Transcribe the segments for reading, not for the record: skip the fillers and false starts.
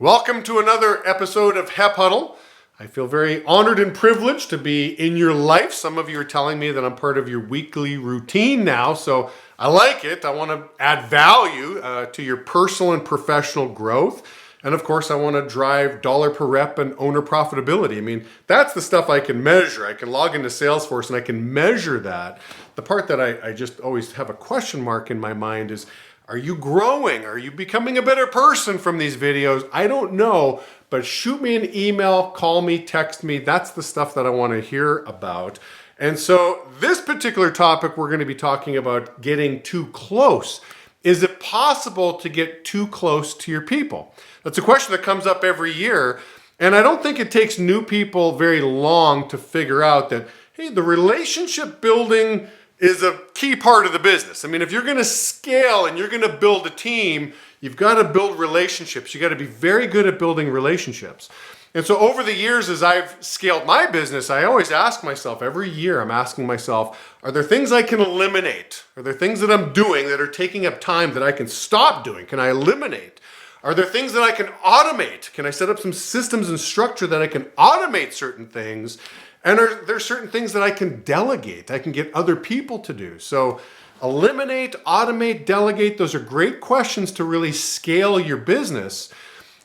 Welcome to another episode of Hep Huddle. I feel very honored and privileged to be in your life. Some of you are telling me that I'm part of your weekly routine now, so I like it. I want to add value to your personal and professional growth. And of course, I want to drive dollar per rep and owner profitability. I mean, that's the stuff I can measure. I can log into Salesforce and I can measure that. The part that I just always have a question mark in my mind is, are you growing? Are you becoming a better person from these videos? I don't know, but shoot me an email, call me, text me. That's the stuff that I want to hear about. And so this particular topic, we're going to be talking about getting too close. Is it possible to get too close to your people? That's a question that comes up every year. And I don't think it takes new people very long to figure out that, hey, the relationship building is a key part of the business. I mean, if you're going to scale and you're going to build a team, you've got to build relationships. You got to be very good at building relationships. And so over the years, as I've scaled my business, I always ask myself, every year I'm asking myself, are there things I can eliminate? Are there things that I'm doing that are taking up time that I can stop doing? Can I eliminate? Are there things that I can automate? Can I set up some systems and structure that I can automate certain things? And are there certain things that I can delegate? I can get other people to do. So eliminate, automate, delegate, those are great questions to really scale your business.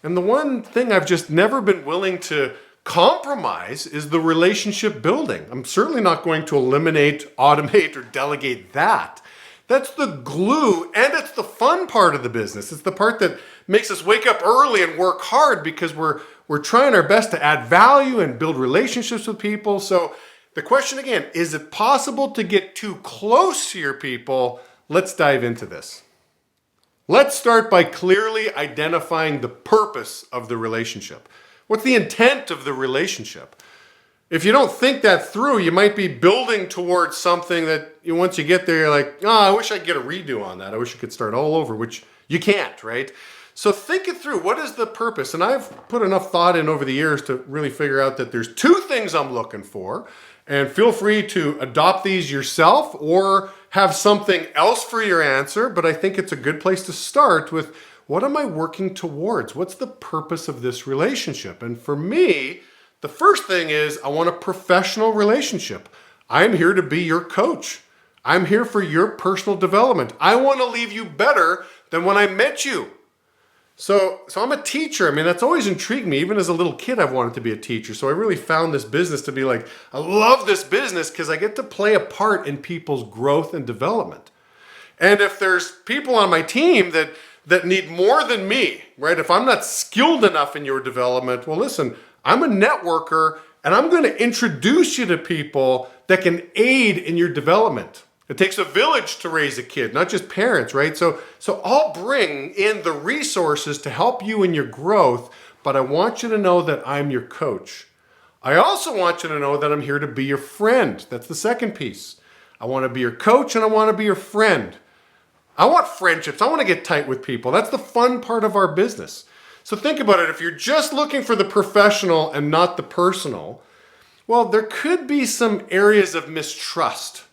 And the one thing I've just never been willing to compromise is the relationship building. I'm certainly not going to eliminate, automate, or delegate that. That's the glue, and it's the fun part of the business. It's the part that makes us wake up early and work hard because we're trying our best to add value and build relationships with people. So the question again, is it possible to get too close to your people? Let's dive into this. Let's start by clearly identifying the purpose of the relationship. What's the intent of the relationship? If you don't think that through, you might be building towards something that once you get there, you're like, oh, I wish I could get a redo on that. I wish I could start all over, which you can't, right? So think it through. What is the purpose? And I've put enough thought in over the years to really figure out that there's two things I'm looking for. And feel free to adopt these yourself or have something else for your answer. But I think it's a good place to start with, what am I working towards? What's the purpose of this relationship? And for me, the first thing is I want a professional relationship. I'm here to be your coach. I'm here for your personal development. I want to leave you better than when I met you. So I'm a teacher. I mean, that's always intrigued me. Even as a little kid, I've wanted to be a teacher. So I really found this business to be like, I love this business because I get to play a part in people's growth and development. And if there's people on my team that need more than me, right? If I'm not skilled enough in your development, well, listen, I'm a networker and I'm going to introduce you to people that can aid in your development. It takes a village to raise a kid, not just parents, right? So I'll bring in the resources to help you in your growth, but I want you to know that I'm your coach. I also want you to know that I'm here to be your friend. That's the second piece. I want to be your coach and I want to be your friend. I want friendships. I want to get tight with people. That's the fun part of our business. So think about it. If you're just looking for the professional and not the personal, well, there could be some areas of mistrust,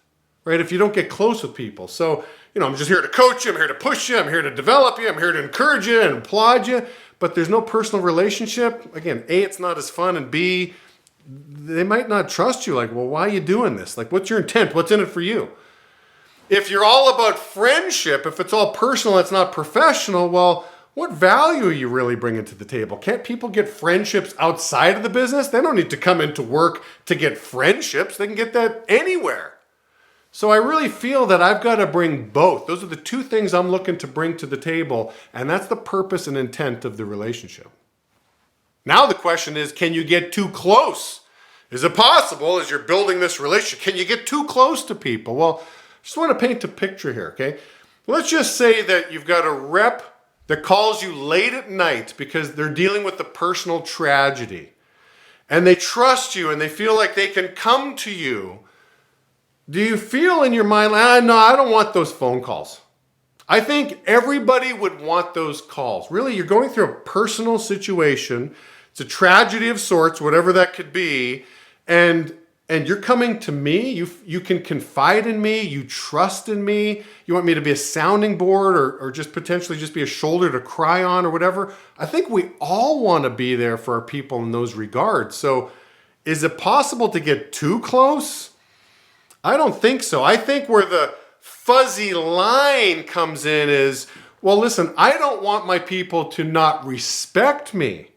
right? If you don't get close with people. So, I'm just here to coach you. I'm here to push you. I'm here to develop you. I'm here to encourage you and applaud you. But there's no personal relationship. Again, A, it's not as fun. And B, they might not trust you. Like, well, why are you doing this? Like, what's your intent? What's in it for you? If you're all about friendship, if it's all personal, it's not professional, well, what value are you really bringing to the table? Can't people get friendships outside of the business? They don't need to come into work to get friendships. They can get that anywhere. So I really feel that I've got to bring both. Those are the two things I'm looking to bring to the table, and that's the purpose and intent of the relationship. Now the question is, can you get too close? Is it possible as you're building this relationship, can you get too close to people? Well, I just want to paint a picture here, okay? Let's just say that you've got a rep that calls you late at night because they're dealing with a personal tragedy. And they trust you and they feel like they can come to you. Do you feel in your mind, no, I don't want those phone calls? I think everybody would want those calls. Really, you're going through a personal situation. It's a tragedy of sorts, whatever that could be. And and you're coming to me, you can confide in me, you trust in me, you want me to be a sounding board or just potentially just be a shoulder to cry on or whatever. I think we all want to be there for our people in those regards. So is it possible to get too close? I don't think so. I think where the fuzzy line comes in is, well, listen, I don't want my people to not respect me.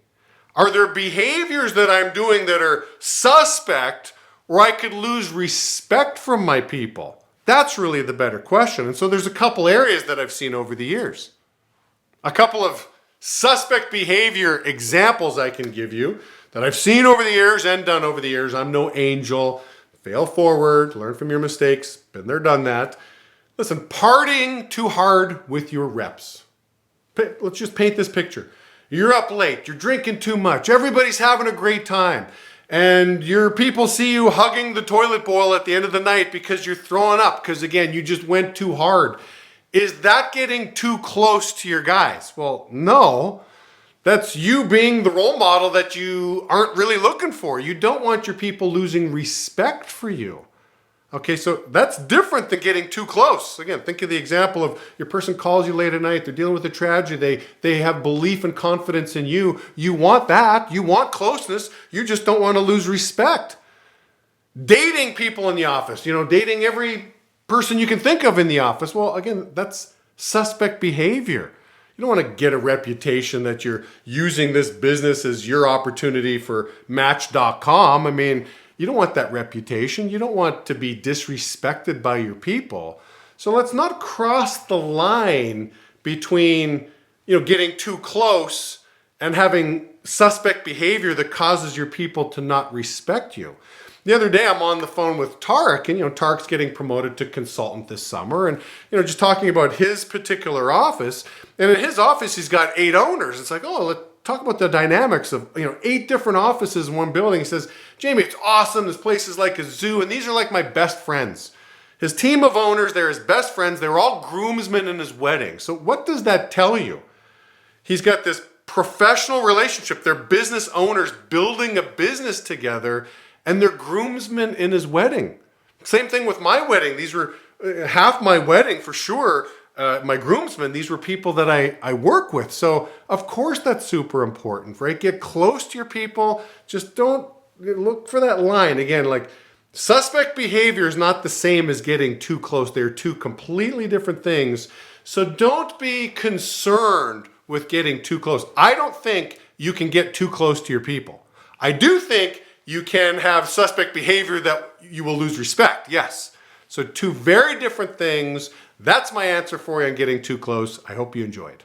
Are there behaviors that I'm doing that are suspect where I could lose respect from my people? That's really the better question. And so there's a couple areas that I've seen over the years. A couple of suspect behavior examples I can give you that I've seen over the years and done over the years. I'm no angel. Fail forward, learn from your mistakes. Been there, done that. Listen, partying too hard with your reps. Let's just paint this picture. You're up late, you're drinking too much, everybody's having a great time, and your people see you hugging the toilet bowl at the end of the night because you're throwing up, because again, you just went too hard. Is that getting too close to your guys? Well, no. That's you being the role model that you aren't really looking for. You don't want your people losing respect for you. Okay, so that's different than getting too close. Again, think of the example of your person calls you late at night, they're dealing with a tragedy, they have belief and confidence in you. You want that, you want closeness, you just don't want to lose respect. Dating people in the office, dating every person you can think of in the office. Well, again, that's suspect behavior. You don't want to get a reputation that you're using this business as your opportunity for Match.com. I mean, you don't want that reputation. You don't want to be disrespected by your people. So let's not cross the line between, getting too close and having suspect behavior that causes your people to not respect you. The other day, I'm on the phone with Tarek, and Tarek's getting promoted to consultant this summer, and just talking about his particular office. And in his office, he's got 8 owners. It's like, let's talk about the dynamics of 8 different offices in one building. He says, Jamie, it's awesome. This place is like a zoo, and these are like my best friends. His team of owners, they're his best friends. They were all groomsmen in his wedding. So what does that tell you? He's got this professional relationship. They're business owners building a business together, and they're groomsmen in his wedding. Same thing with my wedding. These were half my wedding for sure. My groomsmen, these were people that I work with. So of course that's super important, right? Get close to your people. Just don't look for that line. Again, like suspect behavior is not the same as getting too close. They're two completely different things. So don't be concerned with getting too close. I don't think you can get too close to your people. I do think you can have suspect behavior that you will lose respect. Yes. So 2 very different things. That's my answer for you on getting too close. I hope you enjoyed.